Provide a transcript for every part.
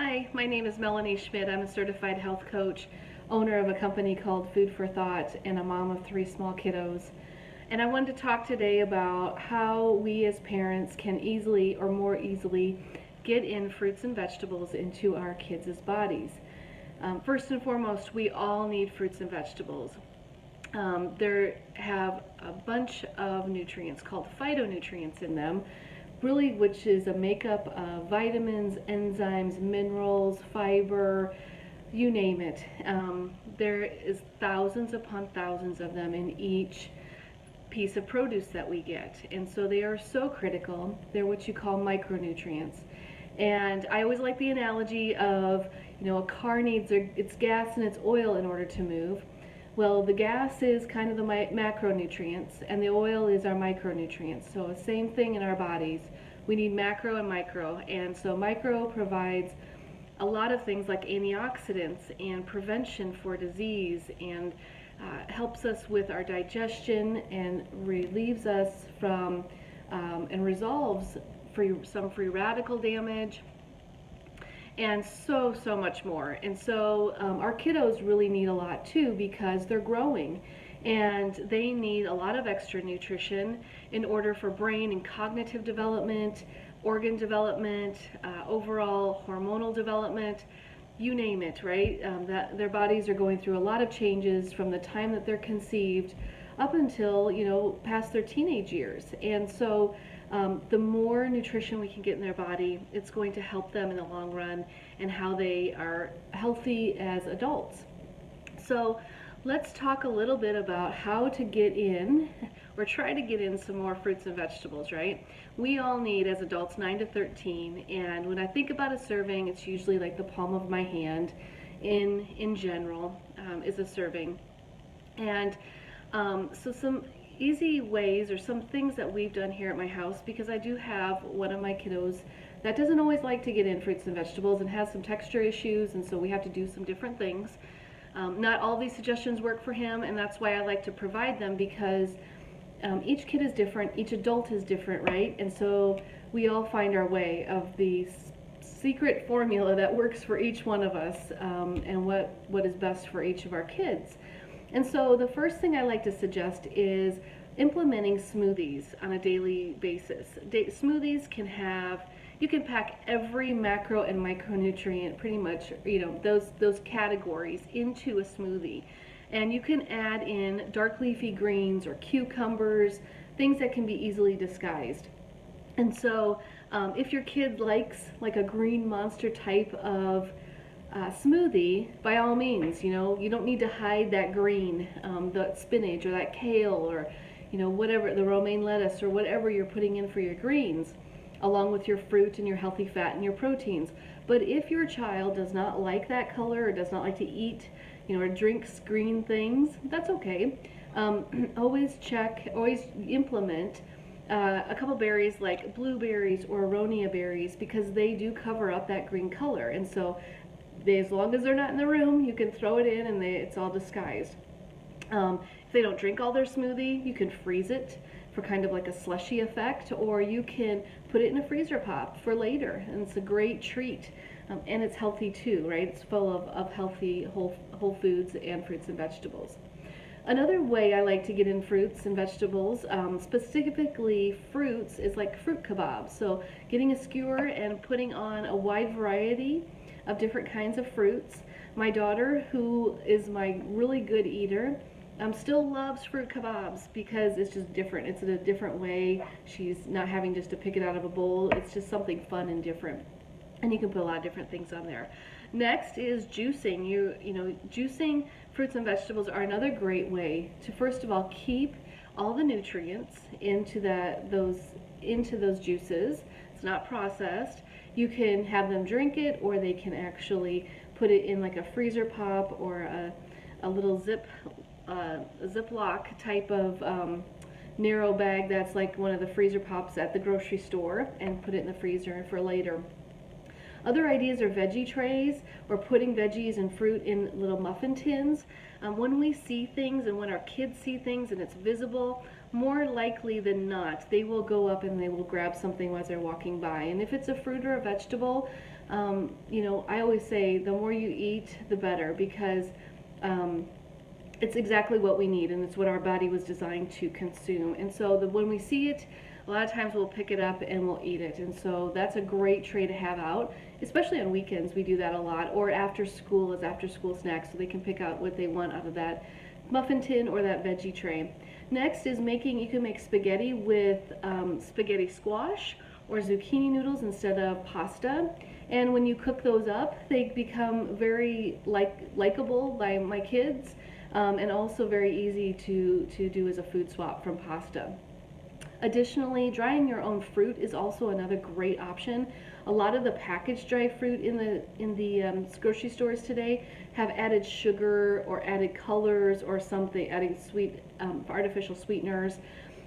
Hi, my name is Melanie Schmidt. I'm a certified health coach, owner of a company called Food for Thought, and a mom of 3 small kiddos. And I wanted to talk today about how we as parents can easily or more easily get in fruits and vegetables into our kids' bodies. First and foremost, we all need fruits and vegetables. They have a bunch of nutrients called phytonutrients in them, really, which is a makeup of vitamins, enzymes, minerals, fiber, you name it. There is thousands upon thousands of them in each piece of produce that we get, and so they are so critical. They're what you call micronutrients. And I always like the analogy of, a car needs its gas and its oil in order to move. Well, the gas is kind of the macronutrients, and the oil is our micronutrients. So the same thing in our bodies. We need macro and micro, and so micro provides a lot of things like antioxidants and prevention for disease, and helps us with our digestion and relieves us from and resolves some free radical damage, and so much more. And so our kiddos really need a lot too, because they're growing and they need a lot of extra nutrition in order for brain and cognitive development, organ development, overall hormonal development, you name it, right? That their bodies are going through a lot of changes from the time that they're conceived up until, past their teenage years. And so the more nutrition we can get in their body, it's going to help them in the long run and how they are healthy as adults. So let's talk a little bit about how to get in, or try to get in, some more fruits and vegetables, right? We all need, as adults, 9 to 13, and when I think about a serving, it's usually like the palm of my hand in general, is a serving. And so some easy ways, or some things that we've done here at my house, because I do have one of my kiddos that doesn't always like to get in fruits and vegetables and has some texture issues, and so we have to do some different things. Not all these suggestions work for him, and that's why I like to provide them, because each kid is different, each adult is different, right? And so we all find our way of the secret formula that works for each one of us, and what is best for each of our kids. And so the first thing I like to suggest is implementing smoothies on a daily basis. Smoothies you can pack every macro and micronutrient, pretty much, those categories into a smoothie. And you can add in dark leafy greens or cucumbers, things that can be easily disguised. And so if your kid likes like a green monster type of smoothie, by all means, you don't need to hide that green, the spinach or that kale, or whatever, the romaine lettuce, or whatever you're putting in for your greens, along with your fruit and your healthy fat and your proteins. But if your child does not like that color, or does not like to eat, or drinks green things, that's okay. Always implement a couple berries like blueberries or aronia berries, because they do cover up that green color. And so as long as they're not in the room, you can throw it in and it's all disguised. If they don't drink all their smoothie, you can freeze it for kind of like a slushy effect, or you can put it in a freezer pop for later, and it's a great treat. And it's healthy too, right? It's full of healthy whole foods and fruits and vegetables. Another way I like to get in fruits and vegetables, specifically fruits, is like fruit kebabs. So getting a skewer and putting on a wide variety of different kinds of fruits. My daughter, who is my really good eater, still loves fruit kebabs, because it's just different. It's in a different way. She's not having just to pick it out of a bowl. It's just something fun and different. And you can put a lot of different things on there. Next is juicing. Juicing fruits and vegetables are another great way to, first of all, keep all the nutrients into those juices. It's not processed. You can have them drink it, or they can actually put it in like a freezer pop, or a little Ziploc type of narrow bag that's like one of the freezer pops at the grocery store, and put it in the freezer for later. Other ideas are veggie trays, or putting veggies and fruit in little muffin tins. When we see things, and when our kids see things and it's visible, more likely than not, they will go up and they will grab something as they're walking by. And if it's a fruit or a vegetable, I always say the more you eat, the better, because it's exactly what we need, and it's what our body was designed to consume. And so when we see it, a lot of times we'll pick it up and we'll eat it. And so that's a great tray to have out, especially on weekends. We do that a lot, or after school as after school snacks, so they can pick out what they want out of that muffin tin or that veggie tray. Next is you can make spaghetti with spaghetti squash or zucchini noodles instead of pasta. And when you cook those up, they become very likable by my kids, and also very easy to do as a food swap from pasta. Additionally, drying your own fruit is also another great option. A lot of the packaged dry fruit in the grocery stores today have added sugar or added colors or something, adding artificial sweeteners.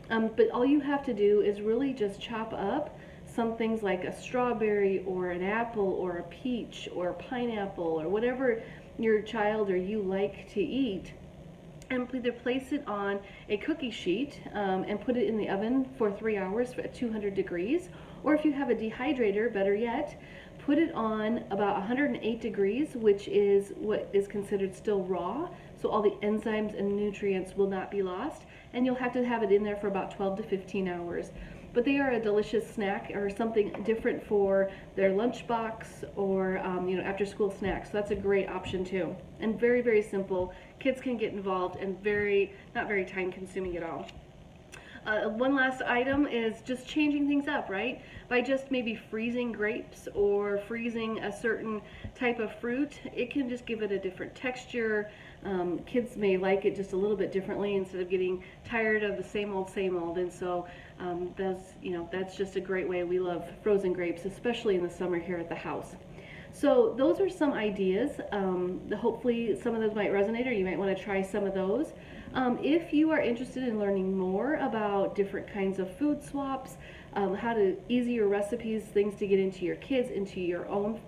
But all you have to do is really just chop up some things like a strawberry or an apple or a peach or a pineapple or whatever your child or you like to eat, and either place it on a cookie sheet and put it in the oven for 3 hours at 200 degrees, or if you have a dehydrator, better yet, put it on about 108 degrees, which is what is considered still raw, so all the enzymes and nutrients will not be lost, and you'll have to have it in there for about 12 to 15 hours. But they are a delicious snack or something different for their lunchbox or after school snacks. So that's a great option too. And very, very simple. Kids can get involved and not very time consuming at all. One last item is just changing things up, right? By just maybe freezing grapes or freezing a certain type of fruit, it can just give it a different texture. Kids may like it just a little bit differently instead of getting tired of the same old, same old. And so that's just a great way. We love frozen grapes, especially in the summer here at the house. So those are some ideas. Hopefully some of those might resonate, or you might want to try some of those. If you are interested in learning more about different kinds of food swaps, how to easier recipes, things to get into your kids, into your own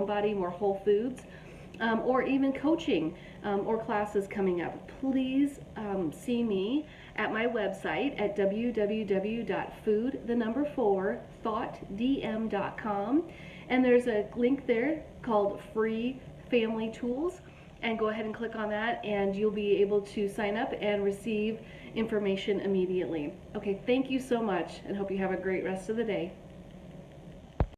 body, more whole foods, or even coaching or classes coming up, please see me at my website at www.food4thoughtdm.com, and there's a link there called Free Family Tools, and go ahead and click on that and you'll be able to sign up and receive information immediately. Okay, thank you so much and hope you have a great rest of the day.